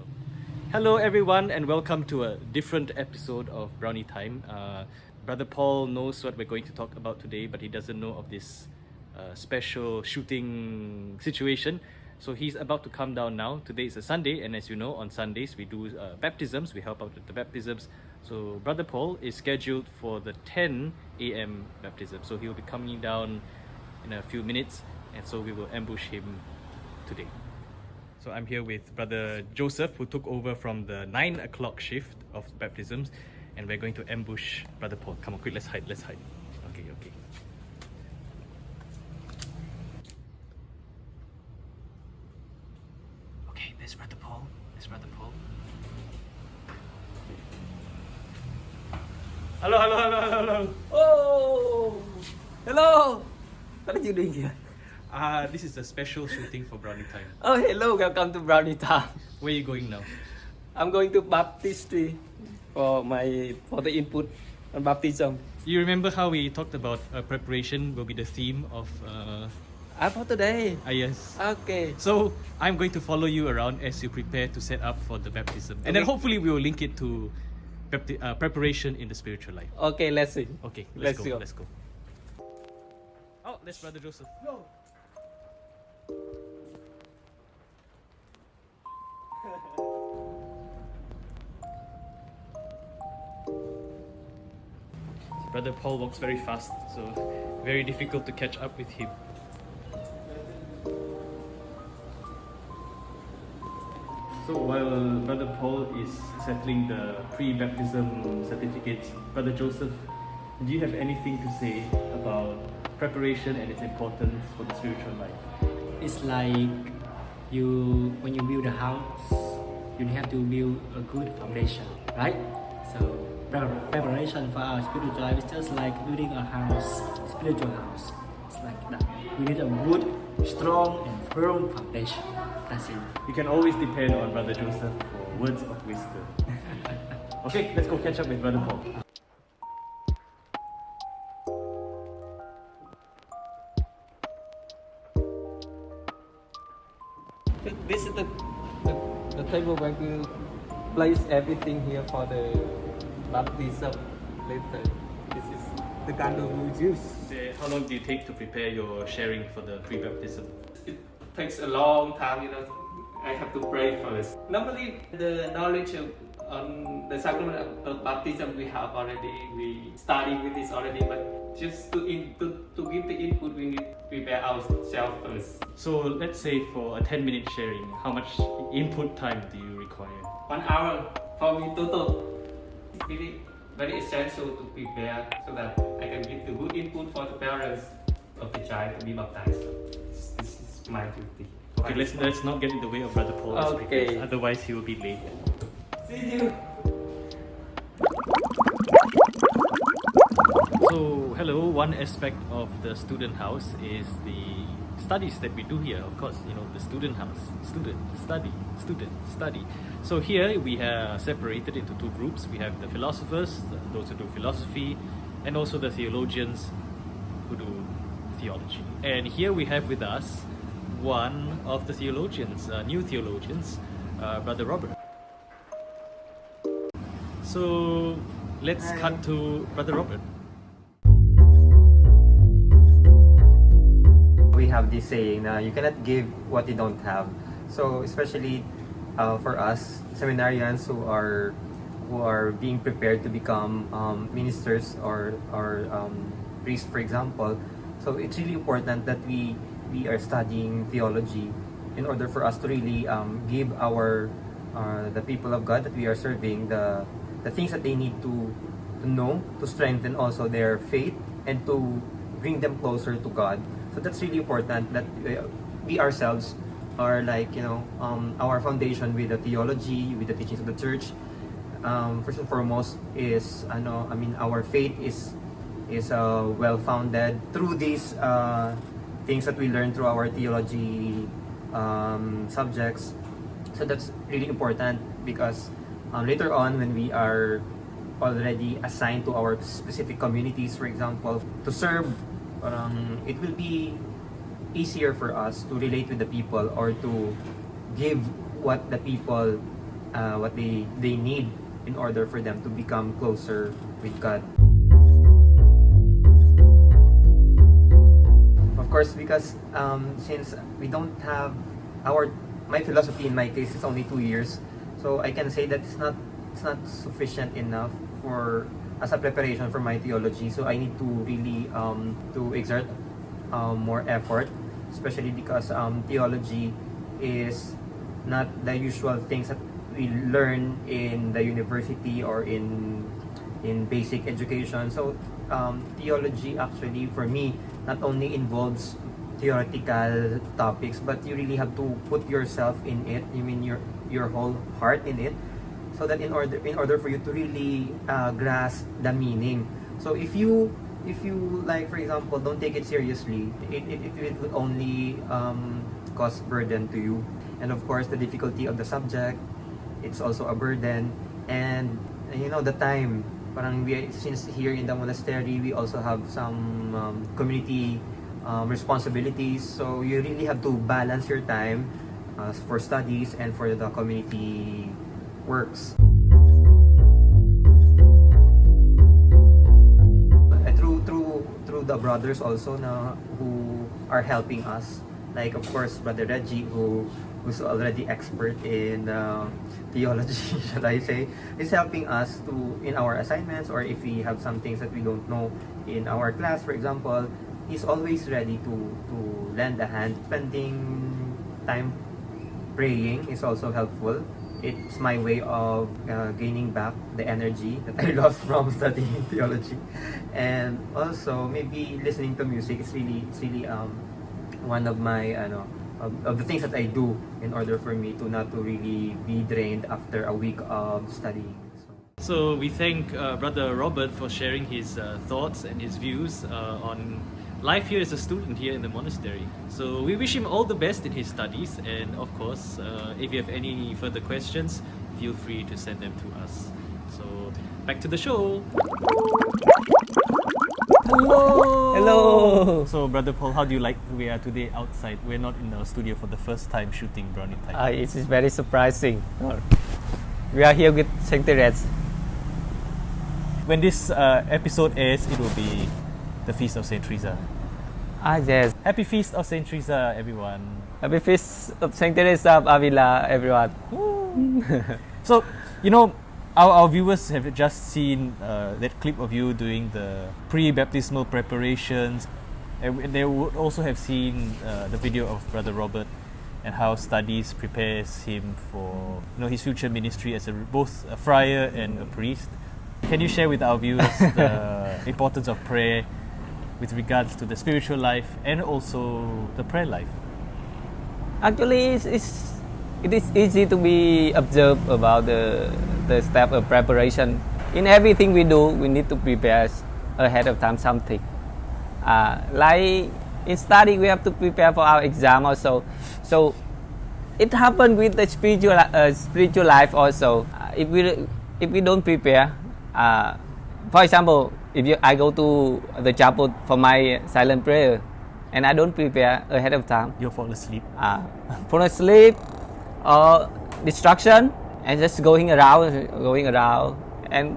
problem. Hello everyone and welcome to a different episode of Brownie Time. Brother Paul knows what we're going to talk about today, but he doesn't know of this special shooting situation. So he's about to come down now. Today is a Sunday, and as you know, on Sundays we do baptisms. We help out with the baptisms. So Brother Paul is scheduled for the 10 a.m. baptism. So he'll be coming down in a few minutes, and so we will ambush him today. So I'm here with Brother Joseph, who took over from the 9 o'clock shift of baptisms, and we're going to ambush Brother Paul. Come on, quick, let's hide. Okay. Okay, there's Brother Paul. Hello. Oh, hello. What are you doing here? This is a special shooting for Brownie Time. Oh, hello. Welcome to Brownie Time. Where are you going now? I'm going to baptistry for the input on baptism. You remember how we talked about preparation will be the theme of... For today. yes. Okay. So I'm going to follow you around as you prepare to set up for the baptism. And then hopefully we will link it to preparation in the spiritual life. Okay, let's see. Okay, Let's go. go. Oh, there's Brother Joseph. No. Brother Paul walks very fast, so very difficult to catch up with him. So while Brother Paul is settling the pre-baptism certificates, Brother Joseph, do you have anything to say about preparation and its importance for the spiritual life? It's like when you build a house, you have to build a good foundation, right? So preparation for our spiritual life is just like building a house, spiritual house. It's like that. We need a good, strong, and firm foundation. That's it. You can always depend on Brother Joseph for words of wisdom. Okay, let's go catch up with Brother Paul. This is the table where we place everything here for the baptism later. This is the candle we use. How long do you take to prepare your sharing for the pre-baptism? It takes a long time, I have to pray first. Normally, the knowledge on the sacrament of baptism we have already, we study with this already, but just to give the input, we need to prepare ourselves first. So let's say for a 10-minute sharing, how much input time do you require? 1 hour for me total. It's really very essential to prepare so that I can give the good input for the parents of the child to be baptized. This is my duty. Okay, let's not get in the way of Brother Paul. Okay. Otherwise he will be late. See you. So hello, one aspect of the student house is the studies that we do here. Of course, the student house, student, study. So here we have separated into two groups. We have the philosophers, those who do philosophy, and also the theologians who do theology. And here we have with us one of the theologians, new theologians, Brother Robert. So let's cut to Brother Robert. We have this saying na you cannot give what you don't have. So especially for us seminarians who are being prepared to become ministers or priests, for example. So it's really important that we are studying theology in order for us to really give the people of God that we are serving the things that they need to know, to strengthen also their faith and to bring them closer to God. So that's really important that we ourselves are our foundation with the theology, with the teachings of the church. First and foremost is our faith is well founded through these things that we learn through our theology subjects. So that's really important because later on when we are already assigned to our specific communities, for example, to serve, it will be easier for us to relate with the people or to give what the people they need in order for them to become closer with God. Of course, because since we don't have my philosophy in my case is only 2 years, so I can say that it's not sufficient enough for as a preparation for my theology. So I need to really to exert more effort, especially because theology is not the usual things that we learn in the university or in basic education. So theology actually for me not only involves theoretical topics, but you really have to put yourself in it. You mean your whole heart in it, so that in order for you to really grasp the meaning. So if you like, for example, don't take it seriously, it would only cause burden to you. And of course, the difficulty of the subject, it's also a burden. And the time, since here in the monastery, we also have some community responsibilities. So you really have to balance your time for studies and for the community works. Through the brothers also who are helping us, like of course Brother Reggie, who's already expert in theology, should I say, is helping us in our assignments, or if we have some things that we don't know in our class, for example. He's always ready to lend a hand. Spending time praying is also helpful. It's my way of gaining back the energy that I lost from studying theology. And also maybe listening to music is really one of my of the things that I do in order for me to not to really be drained after a week of studying. So we thank Brother Robert for sharing his thoughts and his views on life here as a student here in the monastery. So we wish him all the best in his studies, and of course, if you have any further questions, feel free to send them to us. So back to the show. Hello. So Brother Paul, how do you like we are today outside? We're not in our studio for the first time shooting Brownie Time. It is very surprising. We are here with Saint Therese. When this episode airs, it will be the Feast of Saint Teresa. Yes. Happy Feast of Saint Teresa, everyone. Happy Feast of Saint Teresa of Avila, everyone. So, our viewers have just seen that clip of you doing the pre-baptismal preparations. And they would also have seen the video of Brother Robert and how studies prepares him for his future ministry as both a friar and a priest. Can you share with our viewers the importance of prayer with regards to the spiritual life and also the prayer life? Actually, it is easy to be observed about the step of preparation. In everything we do, we need to prepare ahead of time something. Like in study, we have to prepare for our exam also. So it happens with the spiritual life also. If we don't prepare, for example, I go to the chapel for my silent prayer and I don't prepare ahead of time, You'll fall asleep. Fall asleep or distraction and just going around, and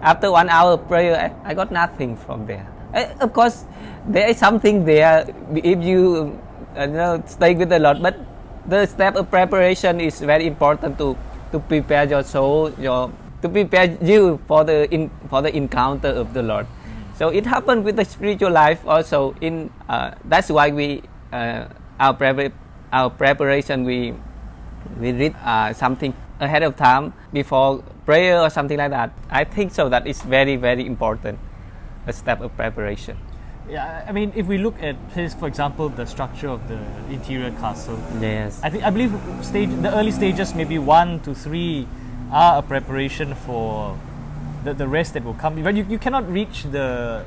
after 1 hour of prayer, I got nothing from there. Of course, there is something there if you stay with the Lord, but the step of preparation is very important to prepare your soul, to prepare you for the encounter of the Lord. So it happened with the spiritual life also. That's why we our preparation we read something ahead of time before prayer or something like that. I think so that is very, very important, a step of preparation. Yeah, I mean, if we look at, for example, the structure of the interior castle. Yes. I believe the early stages, maybe 1 to 3, are a preparation for the rest that will come. But you cannot reach the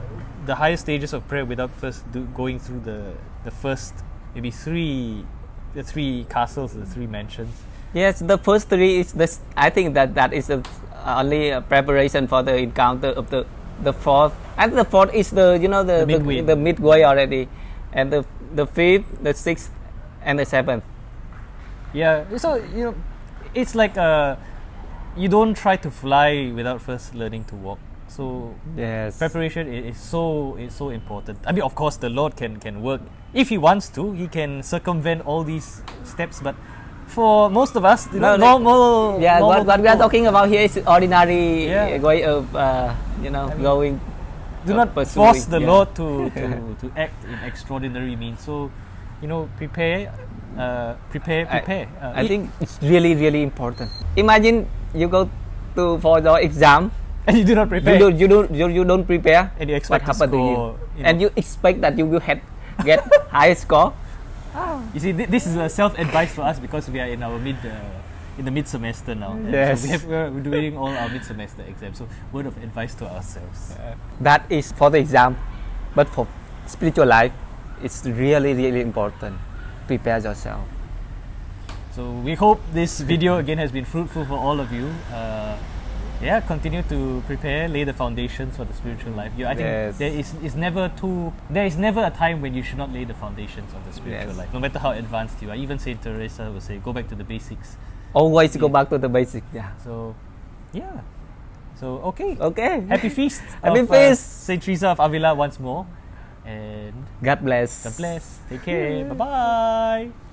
higher stages of prayer without first going through the first maybe the three castles, the 3 mansions. Yes, the first 3 is this. I think that is only a preparation for the encounter of the 4th, and the 4th is the midway already, and the 5th, the 6th, and the 7th. Yeah, so it's like you don't try to fly without first learning to walk. So Yes. preparation is so important. I mean, of course, the Lord can work if He wants to. He can circumvent all these steps, but for most of us, you know, normal. Yeah, normal what we are people, talking about here is ordinary Yeah. way of going. do not pursuing, force the yeah. Lord to act in extraordinary means. So, you know, prepare. I think it's really important. Imagine you go for your exam. and you do not prepare. You don't prepare. And you expect what to happened to score, you? you know. And you expect that you will get high score. You see, this is a self-advice for us because we are in our mid semester now. And Yes. So we're doing all our mid semester exams. So word of advice to ourselves. That is for the exam, but for spiritual life, it's really important. Prepare yourself. So we hope this video again has been fruitful for all of you. Continue to prepare, lay the foundations for the spiritual life. I think Yes. there is never a time when you should not lay the foundations of the spiritual Yes. life, no matter how advanced you are. Even Saint Teresa will say, go back to the basics. Always go back to the basic. Yeah. So, yeah. So okay. Okay. Happy feast. Happy of, feast. Saint Teresa of Avila once more, and God bless. God bless. Take care. Bye bye.